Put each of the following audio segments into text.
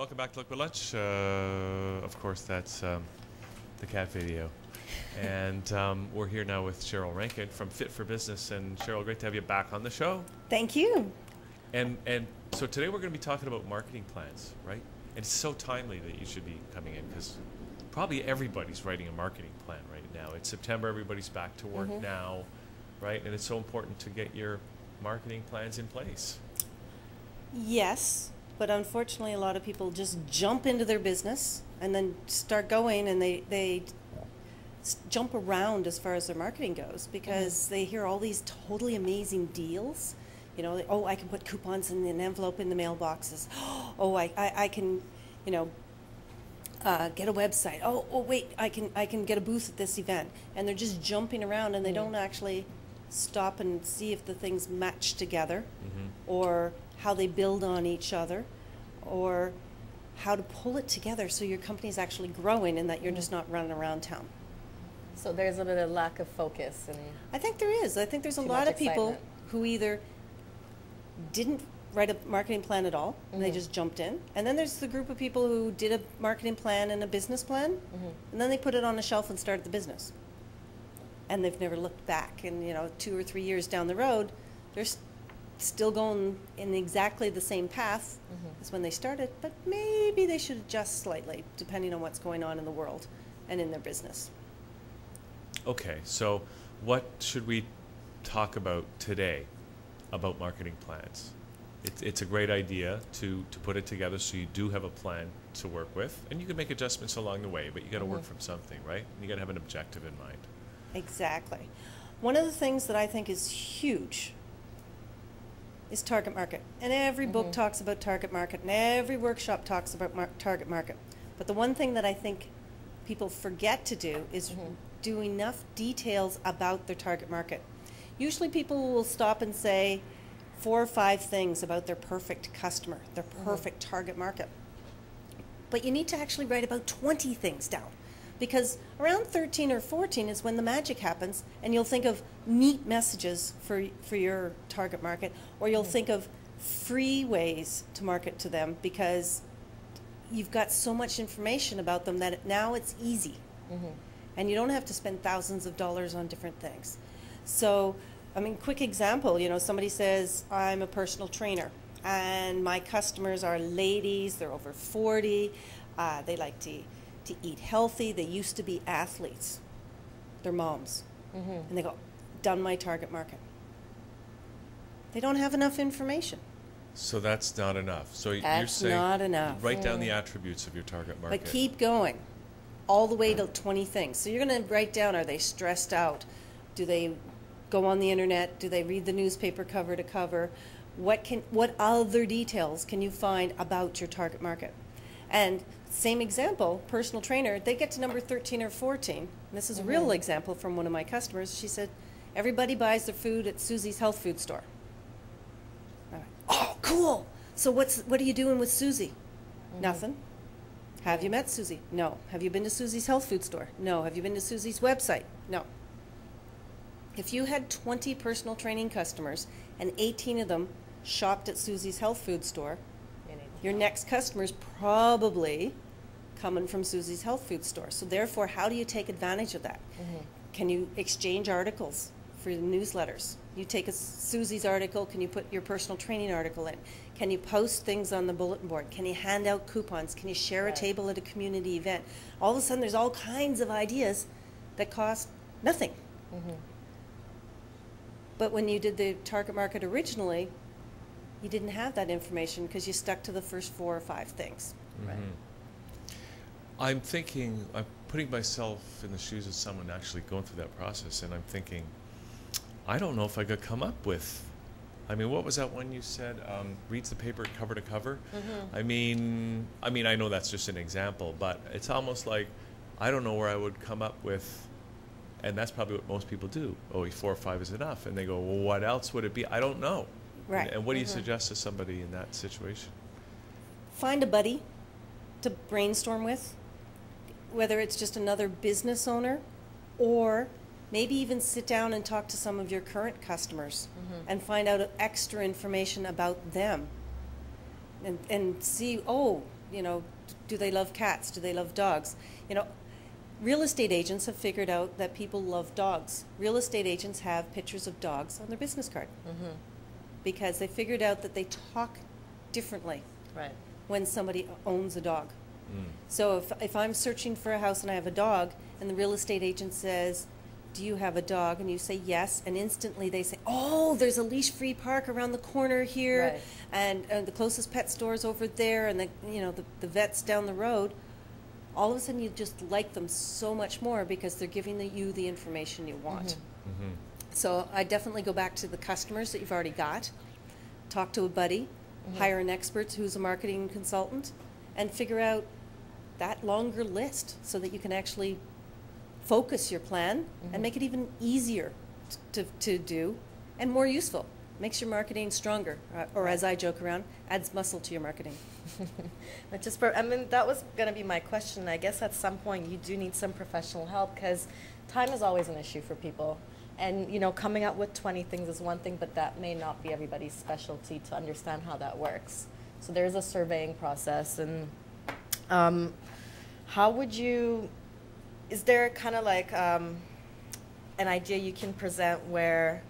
welcome back to Liquid Lunch. Of course, that's the cat video. And we're here now with Cheryl Rankin from Fit for Business. And Cheryl, great to have you back on the show. Thank you. And so today we're going to be talking about marketing plans, right? And it's so timely that you should be coming in because probably everybody's writing a marketing plan right now. It's September, everybody's back to work now, right? And it's so important to get your marketing plans in place. Yes, but unfortunately a lot of people just jump into their business and then start going, and they jump around as far as their marketing goes because they hear all these totally amazing deals. You know, oh, I can put coupons in an envelope in the mailboxes. Oh, I can, you know, get a website. Oh, wait, I can get a booth at this event. And they're just jumping around, and they don't actually stop and see if the things match together, or how they build on each other, or how to pull it together so your company's actually growing and that you're just not running around town. So there's a bit of lack of focus. And I think there is. I think there's a lot of people who either didn't write a marketing plan at all, and they just jumped in. And then there's the group of people who did a marketing plan and a business plan, and then they put it on a shelf and started the business. And they've never looked back. And, you know, 2 or 3 years down the road, they're still going in exactly the same path as when they started, but maybe they should adjust slightly depending on what's going on in the world and in their business. Okay, so what should we talk about today about marketing plans? It's a great idea to put it together so you do have a plan to work with, and you can make adjustments along the way, but you got to work from something, right? And you got to have an objective in mind. Exactly. One of the things that I think is huge is target market. And every book talks about target market, and every workshop talks about target market. But the one thing that I think people forget to do is do enough details about their target market. Usually people will stop and say 4 or 5 things about their perfect customer, their perfect target market. But you need to actually write about 20 things down, because around 13 or 14 is when the magic happens, and you'll think of neat messages for your target market, or you'll think of free ways to market to them because you've got so much information about them that now it's easy. And you don't have to spend thousands of dollars on different things. So, I mean, quick example, you know, somebody says, I'm a personal trainer, and my customers are ladies, they're over 40, they like to eat healthy, they used to be athletes, they're moms, and they go, done my target market. They don't have enough information. So that's not enough. So you're saying not enough. Write down the attributes of your target market. But keep going, all the way to 20 things. So you're going to write down, are they stressed out? Do they go on the internet? Do they read the newspaper cover to cover? What other details can you find about your target market? And same example, personal trainer, they get to number 13 or 14. And this is a real example from one of my customers. She said, everybody buys their food at Susie's health food store. I went, oh, cool. So what are you doing with Susie? Nothing. Have you met Susie? No. Have you been to Susie's health food store? No. Have you been to Susie's website? No. If you had 20 personal training customers and 18 of them shopped at Susie's health food store, your next customer is probably coming from Susie's health food store. So therefore, how do you take advantage of that? Can you exchange articles for the newsletters? You take a Susie's article, can you put your personal training article in? Can you post things on the bulletin board? Can you hand out coupons? Can you share a table at a community event? All of a sudden, there's all kinds of ideas that cost nothing. But when you did the target market originally, you didn't have that information because you stuck to the first 4 or 5 things. I'm putting myself in the shoes of someone actually going through that process, and I'm thinking, I don't know if I could come up with, I mean, what was that one you said, reads the paper cover to cover? I mean, I know that's just an example, but it's almost like, I don't know where I would come up with, and that's probably what most people do. Oh, 4 or 5 is enough. And they go, well, what else would it be? I don't know. Right. And what do you suggest to somebody in that situation? Find a buddy to brainstorm with, whether it's just another business owner, or maybe even sit down and talk to some of your current customers and find out extra information about them. And see, oh, you know, do they love cats? Do they love dogs? You know, real estate agents have figured out that people love dogs. Real estate agents have pictures of dogs on their business card because they figured out that they talk differently Right. when somebody owns a dog. So if I'm searching for a house and I have a dog and the real estate agent says, do you have a dog? And you say yes, and instantly they say, oh, there's a leash-free park around the corner here, Right. and the closest pet store is over there, and the vet's down the road. All of a sudden you just like them so much more because they're giving you the information you want. So I definitely go back to the customers that you've already got, talk to a buddy, hire an expert who's a marketing consultant, and figure out that longer list so that you can actually focus your plan and make it even easier to do and more useful. Makes your marketing stronger, or as I joke around, adds muscle to your marketing. I mean, that was going to be my question. I guess at some point you do need some professional help because time is always an issue for people. And, you know, coming up with 20 things is one thing, but that may not be everybody's specialty to understand how that works. So there's a surveying process. And how would you, is there kind of like an idea you can present where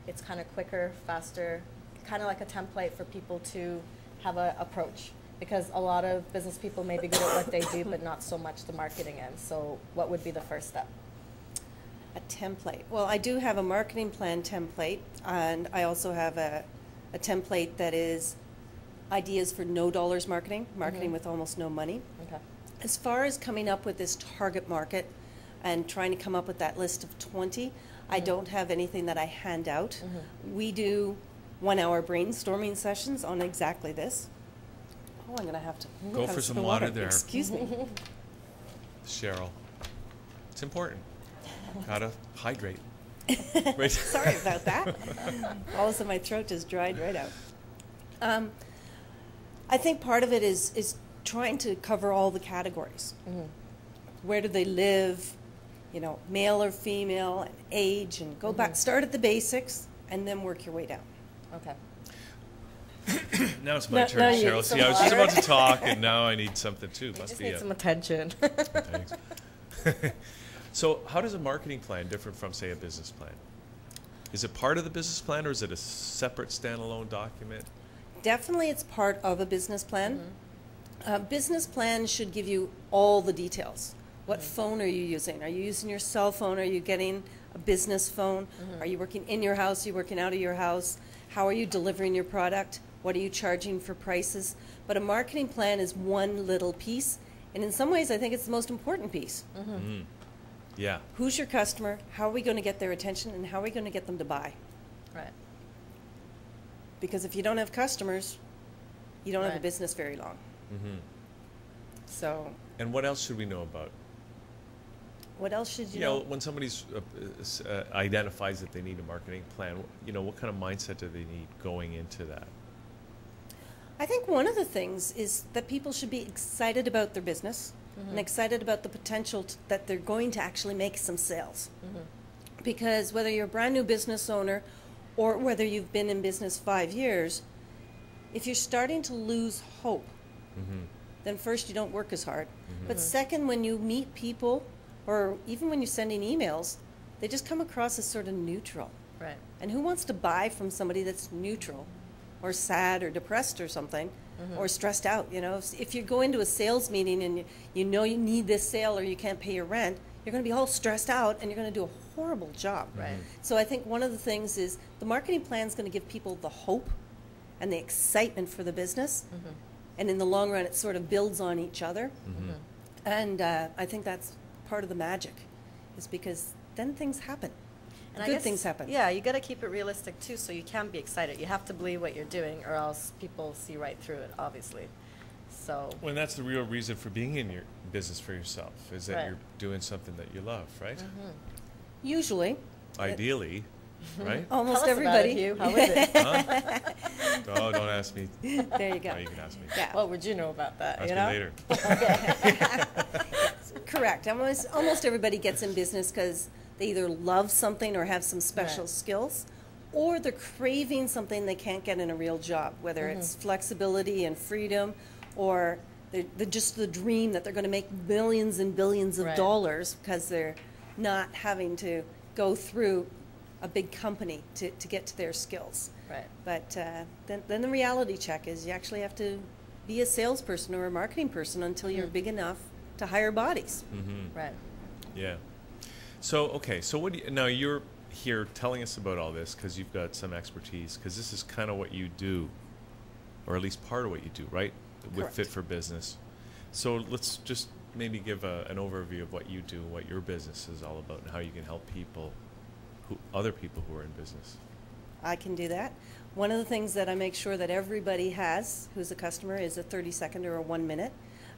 it's kind of quicker, faster, kind of like a template for people to have an approach? Because a lot of business people may be good at what they do, but not so much the marketing end. So what would be the first step? A template. Well, I do have a marketing plan template, and I also have a template that is ideas for no dollars marketing, with almost no money. Okay. As far as coming up with this target market and trying to come up with that list of 20, I don't have anything that I hand out. We do 1-hour brainstorming sessions on exactly this. Oh, I'm going to have to Go for some water there. Excuse me. Cheryl. It's important. Gotta hydrate. Right. Sorry about that. All of a sudden my throat just dried right out. I think part of it is trying to cover all the categories. Where do they live? You know, male or female, and age, and go back, start at the basics, and then work your way down. Okay. Now it's my turn, now you Cheryl. need See, some I was just water. about to talk, and now I need something too. You Must just be need a some attention. thanks. So, how does a marketing plan differ from, say, a business plan? Is it part of the business plan, or is it a separate standalone document? Definitely it's part of a business plan. Business plan should give you all the details. What phone are you using? Are you using your cell phone? Are you getting a business phone? Are you working in your house? Are you working out of your house? How are you delivering your product? What are you charging for prices? But a marketing plan is one little piece, and in some ways I think it's the most important piece. Yeah. Who's your customer? How are we going to get their attention, and how are we going to get them to buy? Right. Because if you don't have customers, you don't have a Right. business very long. So And what else should we know about? what else should you You know, know? when somebody's identifies that they need a marketing plan, you know, what kind of mindset do they need going into that? I think one of the things is that people should be excited about their business and excited about the potential that they're going to actually make some sales. Because whether you're a brand new business owner or whether you've been in business 5 years, if you're starting to lose hope, then first you don't work as hard. But second, when you meet people or even when you're sending emails, they just come across as sort of neutral. Right. And who wants to buy from somebody that's neutral or sad or depressed or something or stressed out? You know, if you go into a sales meeting and you know you need this sale or you can't pay your rent, you're going to be all stressed out and you're going to do a horrible job. Right. So I think one of the things is the marketing plan is going to give people the hope and the excitement for the business. And in the long run, it sort of builds on each other. And I think that's part of the magic, is because then things happen. And I Good guess, things happen. Yeah, you got to keep it realistic too, so you can be excited. You have to believe what you're doing, or else people see right through it, obviously. So. Well, that's the real reason for being in your business for yourself, is that Right. you're doing something that you love, right? Usually, Ideally, right? almost Tell us about everybody. it, Hugh. How is it? Huh? Oh, don't ask me. There you go. No, you can ask me. Yeah. What would you know about that? Ask you me know? later. Correct. Almost everybody gets in business because they either love something or have some special Right. skills, or they're craving something they can't get in a real job, whether it's flexibility and freedom, or they're just the dream that they're going to make millions and billions of Right. dollars because they're not having to go through a big company to get to their skills. Right. But then the reality check is you actually have to be a salesperson or a marketing person until you're big enough to hire bodies. Right. Yeah. So, okay, so what do you, now you're here telling us about all this because you've got some expertise, because this is kind of what you do, or at least part of what you do, right? With Correct. Fit for Business. So let's just maybe give an overview of what you do, what your business is all about, and how you can help people, other people who are in business. I can do that. One of the things that I make sure that everybody has who's a customer is a 30-second or a 1 minute.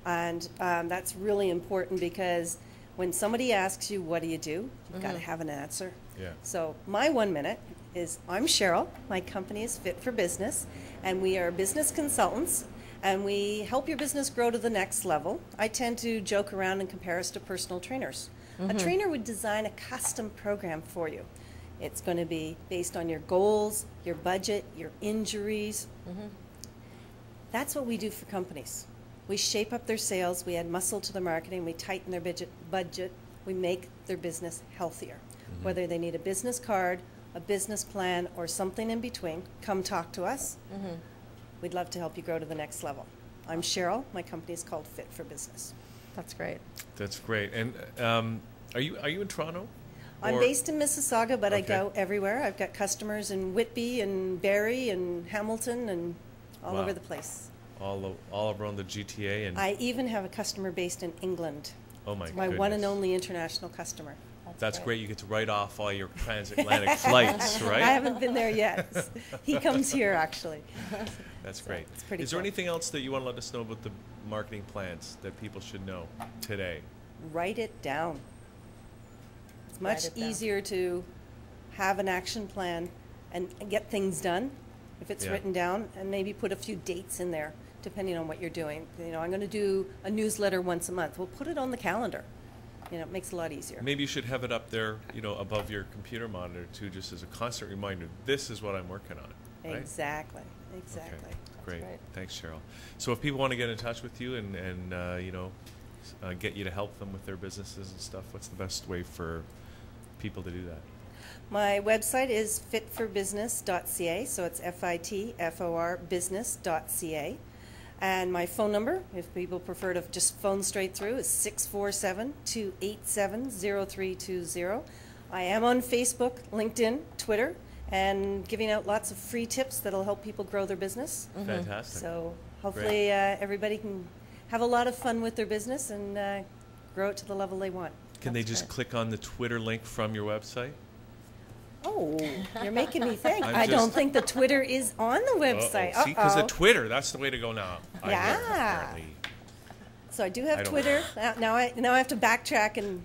And that's really important because when somebody asks you, what do you do? You've got to have an answer. Yeah. So my 1 minute is, I'm Cheryl. My company is Fit for Business, and we are business consultants, and we help your business grow to the next level. I tend to joke around and compare us to personal trainers. A trainer would design a custom program for you. It's going to be based on your goals, your budget, your injuries. That's what we do for companies. We shape up their sales, we add muscle to their marketing, we tighten their budget, we make their business healthier. Whether they need a business card, a business plan, or something in between, come talk to us. We'd love to help you grow to the next level. I'm Cheryl. My company is called Fit for Business. That's great. That's great. And are you in Toronto? I'm Or- based in Mississauga, but I Okay. go everywhere. I've got customers in Whitby and Barrie and Hamilton and all Wow. over the place. all around the GTA, and I even have a customer based in England. oh my It's my goodness. one and only international customer. That's great. You get to write off all your transatlantic flights, right? I haven't been there yet. He comes here, actually. That's great. it's pretty Is there cool. anything else that you want to let us know about the marketing plans that people should know today? Write it down. It's Write much it down. easier to have an action plan and get things done if it's Yeah. written down, and maybe put a few dates in there, depending on what you're doing. You know, I'm going to do a newsletter once a month. Well, put it on the calendar. You know, it makes it a lot easier. Maybe you should have it up there, above your computer monitor too, just as a constant reminder. This is what I'm working on. Right? Exactly. Exactly. Okay. Great. great. Thanks, Cheryl. So if people want to get in touch with you and get you to help them with their businesses and stuff, what's the best way for people to do that? My website is fitforbusiness.ca, so it's FITFOR business.ca. And my phone number, if people prefer to just phone straight through, is 647-287-0320. I am on Facebook, LinkedIn, Twitter, and giving out lots of free tips that'll help people grow their business. Fantastic. So hopefully everybody can have a lot of fun with their business and grow it to the level they want. Can they That's just great. click on the Twitter link from your website? Oh, you're making me think. I'm I don't just- think the Twitter is on the website. See, because the Uh-oh. Twitter, that's the way to go now. I Yeah. hear, apparently. So I do I have don't- Twitter. Now I have to backtrack and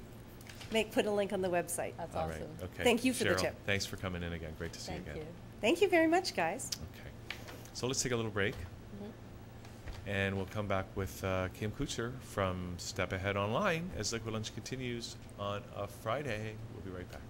put a link on the website. That's All awesome. right. Okay. Thank you for the Cheryl, tip. Thanks for coming in again. Great to see Thank you again. you. Thank you very much, guys. Okay. So let's take a little break. And we'll come back with Kim Kuchar from Step Ahead Online as Liquid Lunch continues on a Friday. We'll be right back.